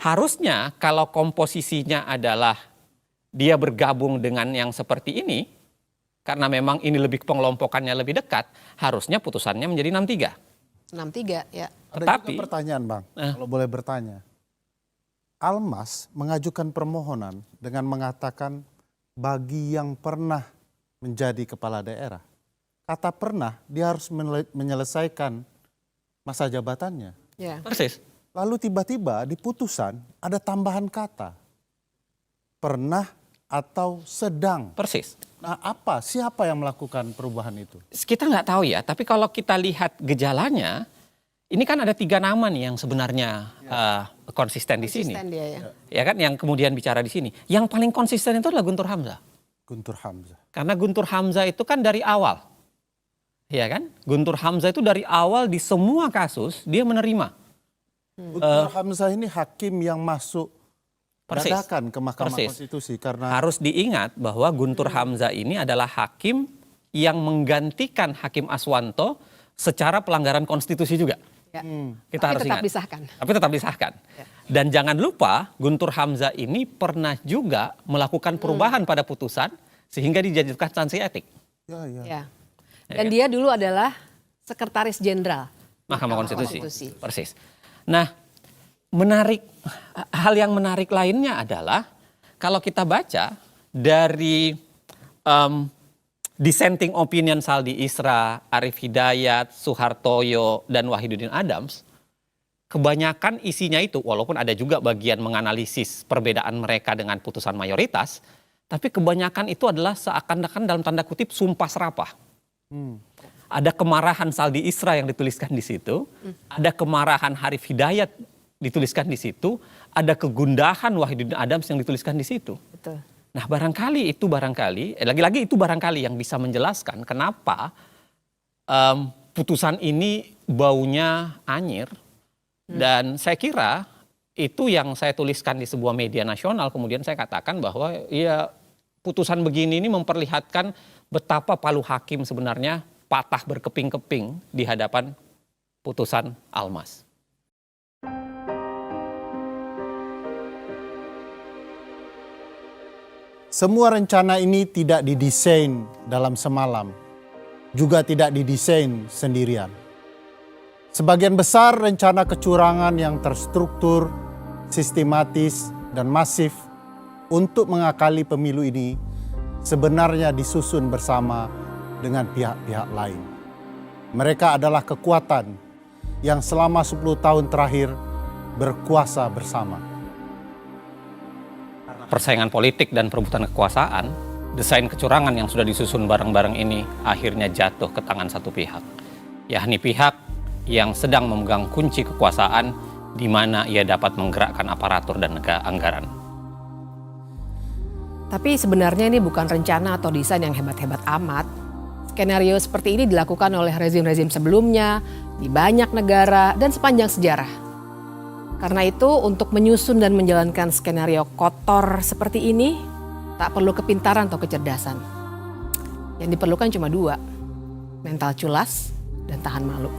Harusnya kalau komposisinya adalah dia bergabung dengan yang seperti ini, karena memang ini lebih pengelompokannya lebih dekat, harusnya putusannya menjadi 6-3. 6-3 ya. Ada juga pertanyaan Bang, kalau boleh bertanya. Almas mengajukan permohonan dengan mengatakan bagi yang pernah menjadi kepala daerah. Kata pernah, dia harus menyelesaikan masa jabatannya. Ya. Persis. Lalu tiba-tiba di putusan ada tambahan kata. Pernah atau sedang. Persis. Nah siapa yang melakukan perubahan itu? Kita nggak tahu ya, tapi kalau kita lihat gejalanya, ini kan ada 3 nama nih yang sebenarnya konsisten di sini. Dia, ya. Ya kan, yang kemudian bicara di sini. Yang paling konsisten itu adalah Guntur Hamzah. Guntur Hamzah. Karena Guntur Hamzah itu kan dari awal. Ya kan? Guntur Hamzah itu dari awal di semua kasus dia menerima. Guntur Hamzah ini hakim yang masuk dadakan ke Mahkamah Konstitusi karena harus diingat bahwa Guntur Hamzah ini adalah hakim yang menggantikan Hakim Aswanto secara pelanggaran konstitusi juga. Ya. Kita harus tetap ingat. disahkan. Tapi tetap disahkan. Ya. Dan jangan lupa Guntur Hamzah ini pernah juga melakukan perubahan pada putusan sehingga dijatuhkan sanksi etik. Ya. Dan dia dulu adalah Sekretaris Jenderal Mahkamah Konstitusi. Persis. Nah, hal yang menarik lainnya adalah kalau kita baca dari dissenting opinion Saldi Isra, Arif Hidayat, Suhartoyo, dan Wahidudin Adams, kebanyakan isinya itu, walaupun ada juga bagian menganalisis perbedaan mereka dengan putusan mayoritas, tapi kebanyakan itu adalah seakan-akan dalam tanda kutip sumpah serapah. Ada kemarahan Saldi Isra yang dituliskan di situ, ada kemarahan Arif Hidayat dituliskan di situ, ada kegundahan Wahidudin Adams yang dituliskan di situ. Betul. Nah barangkali lagi-lagi itu barangkali yang bisa menjelaskan kenapa putusan ini baunya anyir. Dan saya kira itu yang saya tuliskan di sebuah media nasional, kemudian saya katakan bahwa ya putusan begini ini memperlihatkan betapa palu hakim sebenarnya patah berkeping-keping di hadapan putusan Almas. semua rencana ini tidak didesain dalam semalam, juga tidak didesain sendirian. Sebagian besar rencana kecurangan yang terstruktur, sistematis, dan masif untuk mengakali pemilu ini sebenarnya disusun bersama dengan pihak-pihak lain. Mereka adalah kekuatan yang selama 10 tahun terakhir berkuasa bersama. Persaingan politik dan perebutan kekuasaan, desain kecurangan yang sudah disusun bareng-bareng ini akhirnya jatuh ke tangan satu pihak, yakni pihak yang sedang memegang kunci kekuasaan di mana ia dapat menggerakkan aparatur dan anggaran. Tapi sebenarnya ini bukan rencana atau desain yang hebat-hebat amat. Skenario seperti ini dilakukan oleh rezim-rezim sebelumnya, di banyak negara, dan sepanjang sejarah. Karena itu untuk menyusun dan menjalankan skenario kotor seperti ini, tak perlu kepintaran atau kecerdasan. Yang diperlukan cuma 2, mental culas dan tahan malu.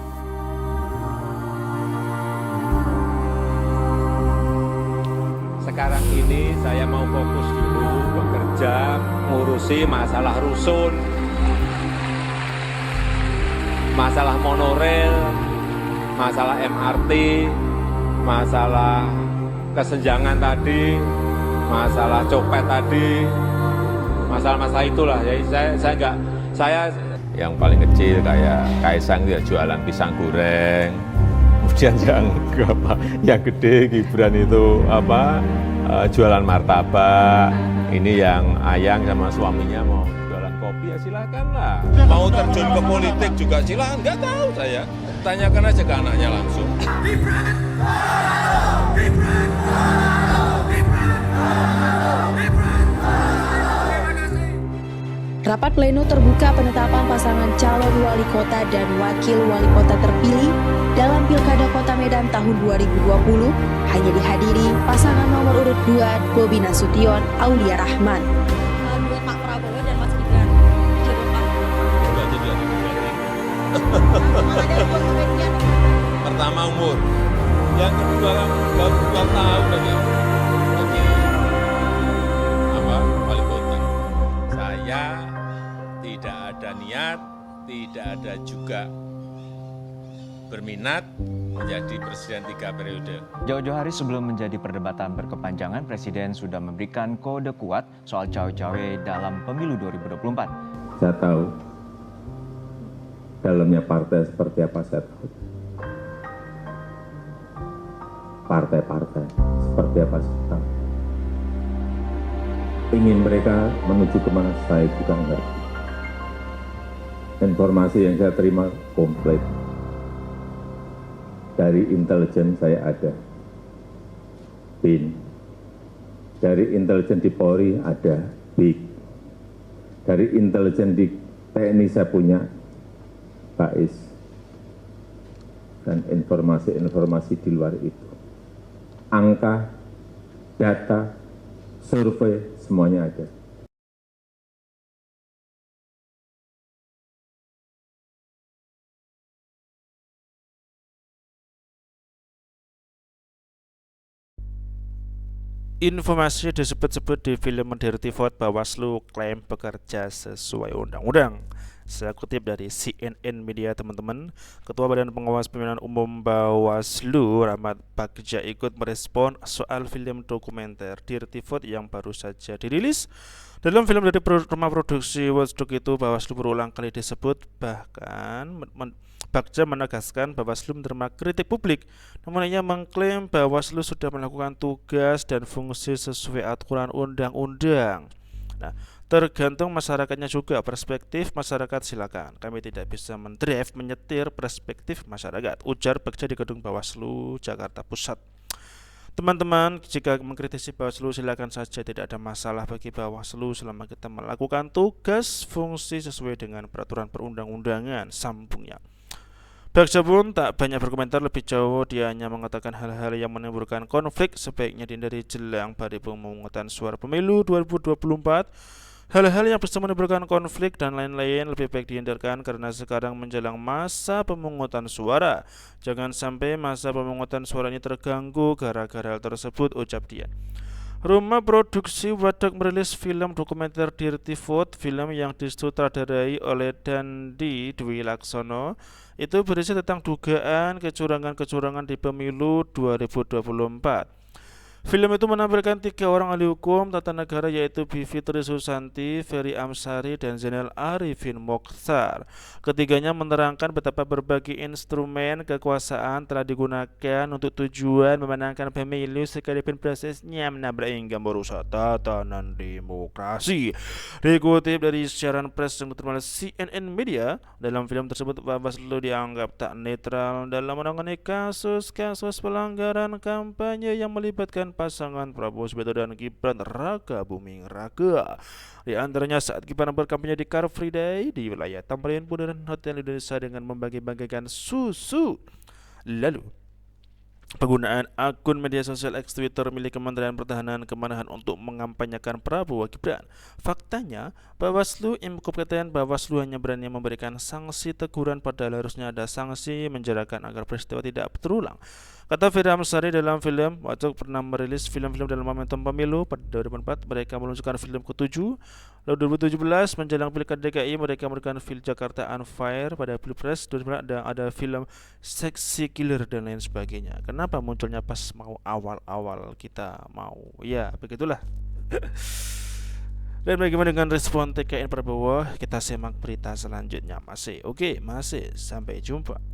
Sekarang ini saya mau fokus dulu bekerja, ngurusi masalah rusun, masalah monorail, masalah MRT, masalah kesenjangan tadi, masalah copet tadi, masalah-masalah itulah. Jadi saya yang paling kecil kayak Kaisang ya jualan pisang goreng, kemudian yang gede Gibran itu jualan martabak, ini yang Ayang sama suaminya mau jualan kopi ya silakan lah. Mau terjun ke politik juga silakan, nggak tahu saya. Tanyakan aja ke anaknya langsung. Rapat pleno terbuka penetapan pasangan calon wali kota dan wakil wali kota terpilih dalam Pilkada Kota Medan tahun 2020 hanya dihadiri pasangan nomor urut 2 Bobi Nasution Aulia Rahman. Buat Pak Prabowo dan Mas Gibran. Pertama umur, Yang kedua, kamu baru 2 tahun aja jadi wali kota. Saya tidak ada niat, tidak ada juga berminat menjadi presiden 3 periode. Jauh-jauh hari sebelum menjadi perdebatan berkepanjangan, Presiden sudah memberikan kode kuat soal cawe-cawe dalam pemilu 2024. Saya tahu dalamnya partai seperti apa, saya tahu. Partai-partai seperti apa, saya tahu. Ingin mereka menuju kemana, saya juga ngerti. Informasi yang saya terima komplit. Dari intelijen saya ada BIN, dari intelijen di Polri ada BIK, dari intelijen di TNI saya punya BAIS, dan informasi-informasi di luar itu. Angka, data, survei, semuanya ada. Informasi disebut-sebut di film Dirty Vote, Bawaslu klaim bekerja sesuai undang-undang. Saya kutip dari CNN Media, teman-teman. Ketua Badan Pengawas Pemilihan Umum Bawaslu, Rahmat Bagja, ikut merespon soal film dokumenter Dirty Vote yang baru saja dirilis. Dalam film dari rumah produksi Watchdog itu, Bawaslu berulang kali disebut, bahkan Bagja menegaskan Bawaslu menerima kritik publik, namun ia mengklaim Bawaslu sudah melakukan tugas dan fungsi sesuai aturan undang-undang. Nah, tergantung masyarakatnya juga, perspektif masyarakat silakan. Kami tidak bisa mendrive, menyetir perspektif masyarakat, ujar Bagja di gedung Bawaslu Jakarta Pusat. Teman-teman, jika mengkritisi Bawaslu silakan saja, tidak ada masalah bagi Bawaslu selama kita melakukan tugas fungsi sesuai dengan peraturan perundang-undangan, sambungnya. Bagja pun tak banyak berkomentar lebih jauh, dia hanya mengatakan hal-hal yang menimbulkan konflik sebaiknya dihindari jelang pada pemungutan suara pemilu 2024. Hal-hal yang bisa menimbulkan konflik dan lain-lain lebih baik dihindarkan karena sekarang menjelang masa pemungutan suara. Jangan sampai masa pemungutan suara ini terganggu gara-gara hal tersebut, ucap dia. Rumah produksi Watchdog merilis film dokumenter Dirty Vote, film yang disutradarai oleh Dandi Dwi Laksono. Itu berisi tentang dugaan kecurangan-kecurangan di pemilu 2024. Film itu menampilkan 3 orang ahli hukum tata negara, yaitu Bivitri Susanti, Ferry Amsari, dan Zainal Arifin Mokhtar. Ketiganya menerangkan betapa berbagai instrumen kekuasaan telah digunakan untuk tujuan memenangkan pemilu sekalipun prosesnya menabrak hingga merusak tatanan demokrasi. Dikutip dari siaran pers yang diterima oleh CNN Media, dalam film tersebut Bawaslu dianggap tak netral dalam menangani kasus-kasus pelanggaran kampanye yang melibatkan pasangan Prabowo Subianto dan Gibran Raka Buming Raka. Di antaranya saat Gibran berkampanye di Car Free Day di wilayah Tamrin Bundaran Hotel Indonesia dengan membagi-bagikan susu. Lalu penggunaan akun media sosial X Twitter milik Kementerian Pertahanan Kemanahan untuk mengampanyekan Prabowo Gibran. Faktanya, Bawaslu Im-Kompeten Bawaslu hanya berani memberikan sanksi teguran, padahal harusnya ada sanksi menjarakan agar peristiwa tidak terulang. Kata Ferry Amsari, dalam film Watchdog pernah merilis film-film dalam momentum pemilu. Pada 2004 mereka meluncurkan film ke-7. Lalu 2017 menjelang Pilkada DKI mereka memberikan film Jakarta on Fire. Pada Pilpres 2009 ada film Sexy Killer dan lain sebagainya. Kenapa munculnya pas mau awal-awal kita mau? Ya, begitulah. Dan bagaimana dengan respon TKN Prabowo? Kita simak berita selanjutnya. Masih sampai jumpa.